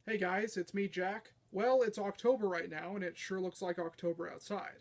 Hey guys, it's me, Jack. Well, it's October right now, and it sure looks like October outside.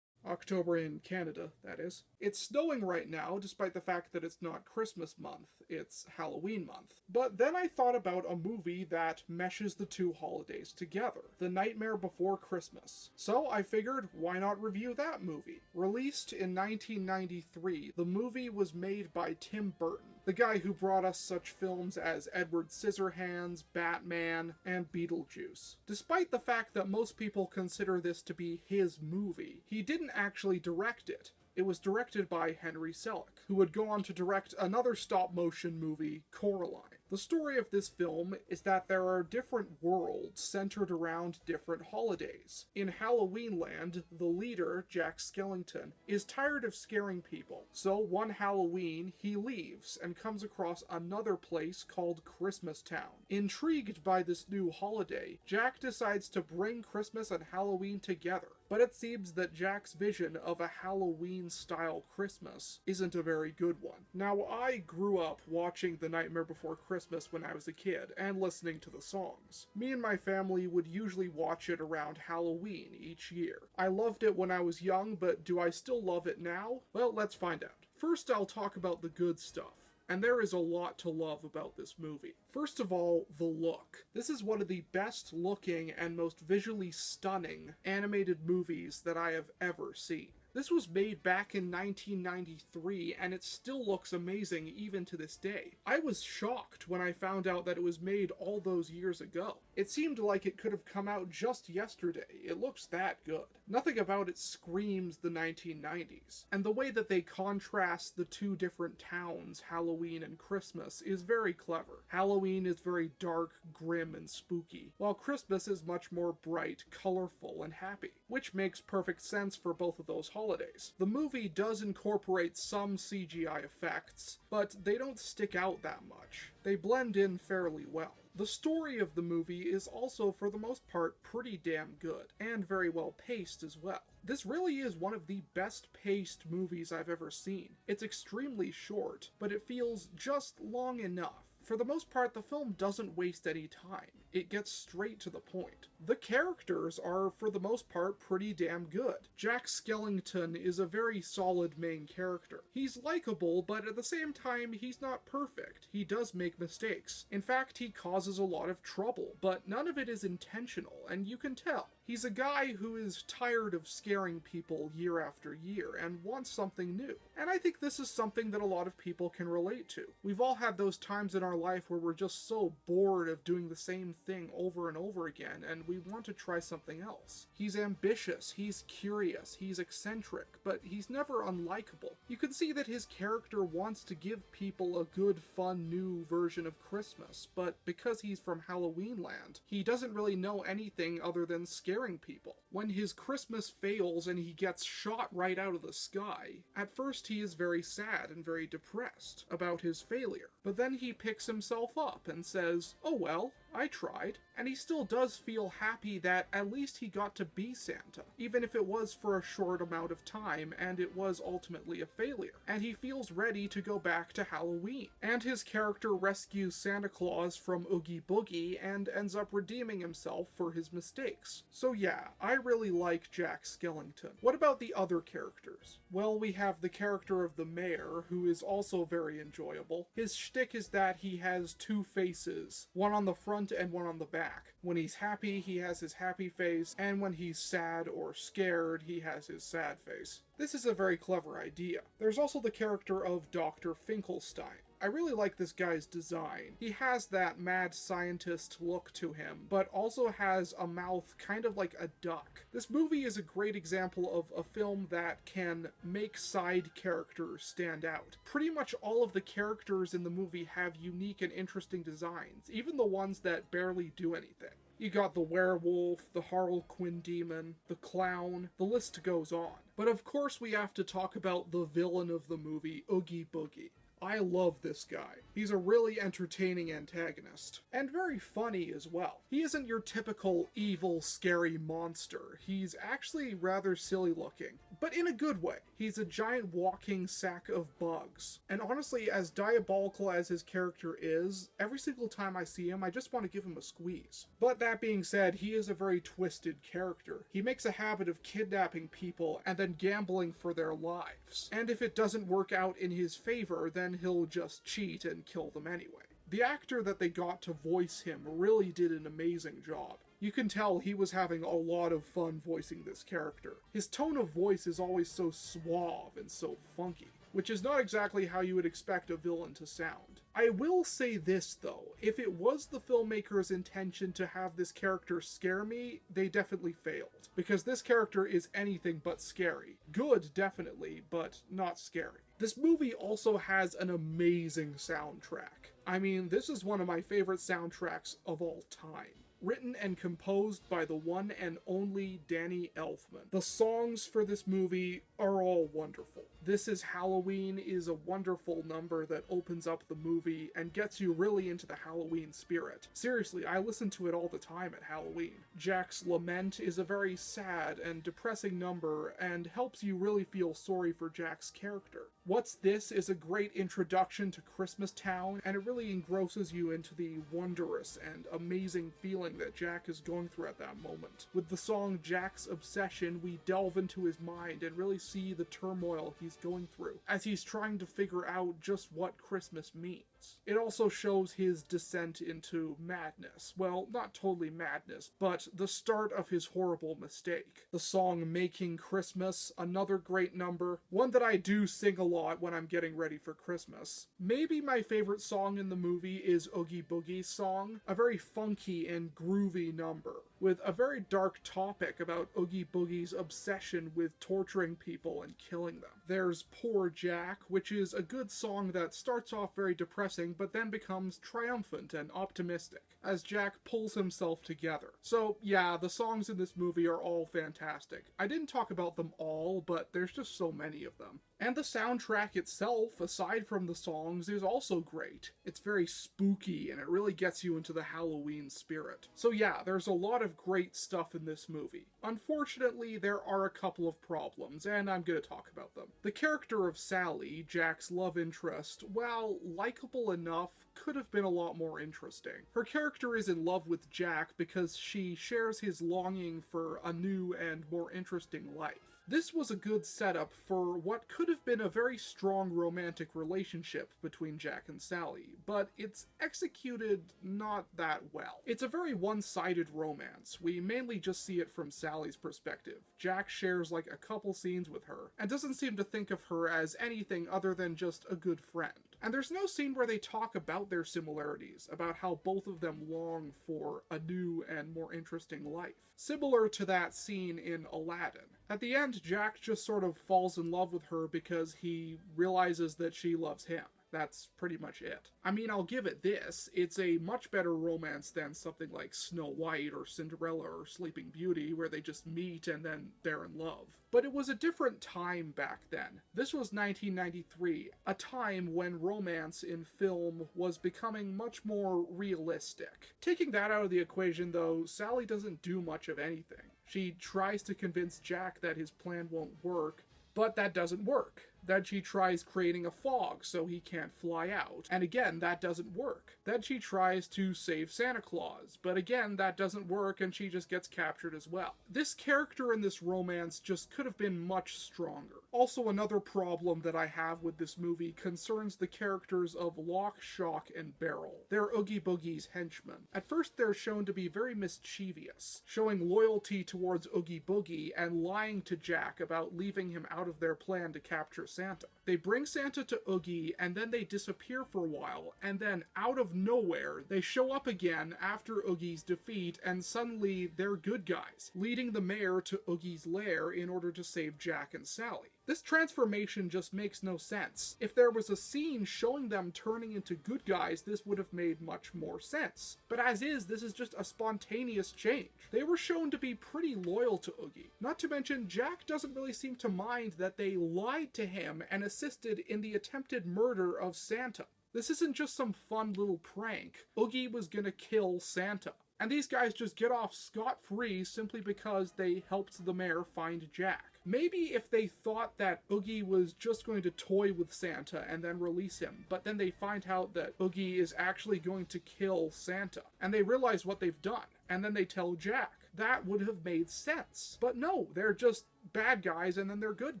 October in Canada, that is. It's snowing right now, despite the fact that it's not Christmas month, it's Halloween month. But then I thought about a movie that meshes the two holidays together, The Nightmare Before Christmas. So I figured, why not review that movie? Released in 1993, the movie was made by Tim Burton, the guy who brought us such films as Edward Scissorhands, Batman, and Beetlejuice. Despite the fact that most people consider this to be his movie, he didn't actually direct it. It was directed by Henry Selick, who would go on to direct another stop-motion movie, Coraline. The story of this film is that there are different worlds centered around different holidays. In Halloween Land, the leader, Jack Skellington, is tired of scaring people. So one Halloween, he leaves and comes across another place called Christmas Town. Intrigued by this new holiday, Jack decides to bring Christmas and Halloween together. But it seems that Jack's vision of a Halloween-style Christmas isn't a very good one. Now, I grew up watching The Nightmare Before Christmas when I was a kid, and listening to the songs. Me and my family would usually watch it around Halloween each year. I loved it when I was young, but do I still love it now? Well, let's find out. First, I'll talk about the good stuff. And there is a lot to love about this movie. First of all, the look. This is one of the best looking and most visually stunning animated movies that I have ever seen. This was made back in 1993, and it still looks amazing even to this day. I was shocked when I found out that it was made all those years ago. It seemed like it could have come out just yesterday. It looks that good. Nothing about it screams the 1990s. And the way that they contrast the two different towns, Halloween and Christmas, is very clever. Halloween is very dark, grim, and spooky, while Christmas is much more bright, colorful, and happy, which makes perfect sense for both of those holidays. The movie does incorporate some CGI effects, but they don't stick out that much. They blend in fairly well. The story of the movie is also, for the most part, pretty damn good, and very well paced as well. This really is one of the best paced movies I've ever seen. It's extremely short, but it feels just long enough. For the most part, the film doesn't waste any time. It gets straight to the point. The characters are, for the most part, pretty damn good. Jack Skellington is a very solid main character. He's likable, but at the same time, he's not perfect. He does make mistakes. In fact, he causes a lot of trouble, but none of it is intentional, and you can tell. He's a guy who is tired of scaring people year after year and wants something new. And I think this is something that a lot of people can relate to. We've all had those times in our life where we're just so bored of doing the same thing over and over again, and we want to try something else. He's ambitious, he's curious, he's eccentric, but he's never unlikable. You can see that his character wants to give people a good, fun, new version of Christmas, but because he's from Halloween Land, he doesn't really know anything other than scaring people. When his Christmas fails and he gets shot right out of the sky, at first he is very sad and very depressed about his failure. But then he picks himself up and says, "Oh well, I tried." And he still does feel happy that at least he got to be Santa, even if it was for a short amount of time and it was ultimately a failure. And he feels ready to go back to Halloween. And his character rescues Santa Claus from Oogie Boogie and ends up redeeming himself for his mistakes. So yeah, I really like Jack Skellington. What about the other characters? Well, we have the character of the mayor, who is also very enjoyable. His shtick is that he has two faces, one on the front and one on the back. When he's happy, he has his happy face, and when he's sad or scared, he has his sad face. This is a very clever idea. There's also the character of Dr. Finkelstein. I really like this guy's design. He has that mad scientist look to him, but also has a mouth kind of like a duck. This movie is a great example of a film that can make side characters stand out. Pretty much all of the characters in the movie have unique and interesting designs, even the ones that barely do anything. You got the werewolf, the Harlequin demon, the clown, the list goes on. But of course we have to talk about the villain of the movie, Oogie Boogie. I love this guy. He's a really entertaining antagonist. And very funny as well. He isn't your typical evil, scary monster. He's actually rather silly looking, but in a good way. He's a giant walking sack of bugs. And honestly, as diabolical as his character is, every single time I see him, I just want to give him a squeeze. But that being said, he is a very twisted character. He makes a habit of kidnapping people and then gambling for their lives. And if it doesn't work out in his favor, then he'll just cheat and kill them anyway. The actor that they got to voice him really did an amazing job. You can tell he was having a lot of fun voicing this character. His tone of voice is always so suave and so funky, which is not exactly how you would expect a villain to sound. I will say this though, if it was the filmmaker's intention to have this character scare me, they definitely failed. Because this character is anything but scary. Good, definitely, but not scary. This movie also has an amazing soundtrack. I mean, this is one of my favorite soundtracks of all time. Written and composed by the one and only Danny Elfman. The songs for this movie are all wonderful. This Is Halloween is a wonderful number that opens up the movie and gets you really into the Halloween spirit. Seriously, I listen to it all the time at Halloween. Jack's Lament is a very sad and depressing number and helps you really feel sorry for Jack's character. What's This is a great introduction to Christmas Town, and it really engrosses you into the wondrous and amazing feeling that Jack is going through at that moment. With the song Jack's Obsession, we delve into his mind and really see the turmoil he's going through as he's trying to figure out just what Christmas means. It also shows his descent into madness. Well, not totally madness, but the start of his horrible mistake. The song Making Christmas, another great number, one that I do sing a lot when I'm getting ready for Christmas. Maybe my favorite song in the movie is Okiebogies' song, a very funky and groovy number, with a very dark topic about Okiebogies' obsession with torturing people and killing them. There's Poor Jack, which is a good song that starts off very depressing but then becomes triumphant and optimistic as Jack pulls himself together. So yeah, the songs in this movie are all fantastic. I didn't talk about them all, but there's just so many of them. And the soundtrack itself, aside from the songs, is also great. It's very spooky and it really gets you into the Halloween spirit. So yeah, there's a lot of great stuff in this movie. Unfortunately, there are a couple of problems, and I'm gonna talk about them. The character of Sally, Jack's love interest, while likable enough, could have been a lot more interesting. Her character is in love with Jack because she shares his longing for a new and more interesting life. This was a good setup for what could have been a very strong romantic relationship between Jack and Sally, but it's executed not that well. It's a very one-sided romance. We mainly just see it from Sally's perspective. Jack shares like a couple scenes with her, and doesn't seem to think of her as anything other than just a good friend. And there's no scene where they talk about their similarities, about how both of them long for a new and more interesting life. Similar to that scene in Aladdin. At the end, Jack just sort of falls in love with her because he realizes that she loves him. That's pretty much it. I mean, I'll give it this. It's a much better romance than something like Snow White or Cinderella or Sleeping Beauty, where they just meet and then they're in love. But it was a different time back then. This was 1993, a time when romance in film was becoming much more realistic. Taking that out of the equation, though, Sally doesn't do much of anything. She tries to convince Jack that his plan won't work, but that doesn't work. Then she tries creating a fog so he can't fly out, and again, that doesn't work. Then she tries to save Santa Claus, but again, that doesn't work and she just gets captured as well. This character in this romance just could have been much stronger. Also, another problem that I have with this movie concerns the characters of Lock, Shock, and Barrel. They're Okiebogies' henchmen. At first, they're shown to be very mischievous, showing loyalty towards Oogie Boogie and lying to Jack about leaving him out of their plan to capture Santa. They bring Santa to Oogie and then they disappear for a while, and then out of nowhere they show up again after Oogie's defeat and suddenly they're good guys, leading the mayor to Oogie's lair in order to save Jack and Sally. This transformation just makes no sense. If there was a scene showing them turning into good guys, this would have made much more sense. But as is, this is just a spontaneous change. They were shown to be pretty loyal to Oogie. Not to mention, Jack doesn't really seem to mind that they lied to him and assisted in the attempted murder of Santa. This isn't just some fun little prank. Oogie was gonna kill Santa. And these guys just get off scot-free simply because they helped the mayor find Jack. Maybe if they thought that Oogie was just going to toy with Santa and then release him, but then they find out that Oogie is actually going to kill Santa, and they realize what they've done, and then they tell Jack. That would have made sense. But no, they're just bad guys and then they're good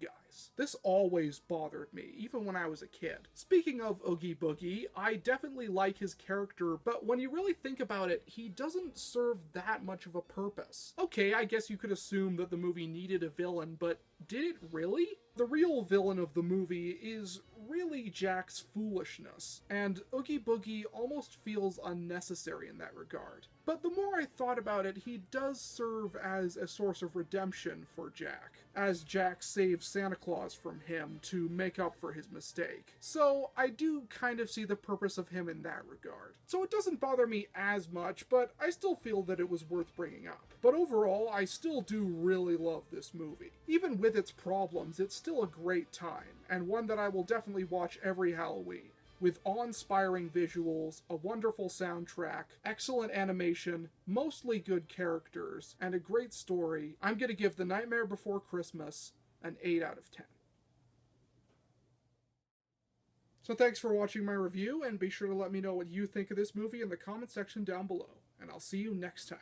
guys. This always bothered me, even when I was a kid. Speaking of Oogie Boogie, I definitely like his character, but when you really think about it, he doesn't serve that much of a purpose. Okay, I guess you could assume that the movie needed a villain, but did it really? The real villain of the movie is really Jack's foolishness, and Oogie Boogie almost feels unnecessary in that regard. But the more I thought about it, he does serve as a source of redemption for Jack, as Jack saves Santa Claus from him to make up for his mistake. So I do kind of see the purpose of him in that regard. So it doesn't bother me as much, but I still feel that it was worth bringing up. But overall, I still do really love this movie. Even with its problems, it's still a great time, and one that I will definitely watch every Halloween. With awe-inspiring visuals, a wonderful soundtrack, excellent animation, mostly good characters, and a great story, I'm gonna give The Nightmare Before Christmas an 8 out of 10. So thanks for watching my review, and be sure to let me know what you think of this movie in the comment section down below, and I'll see you next time.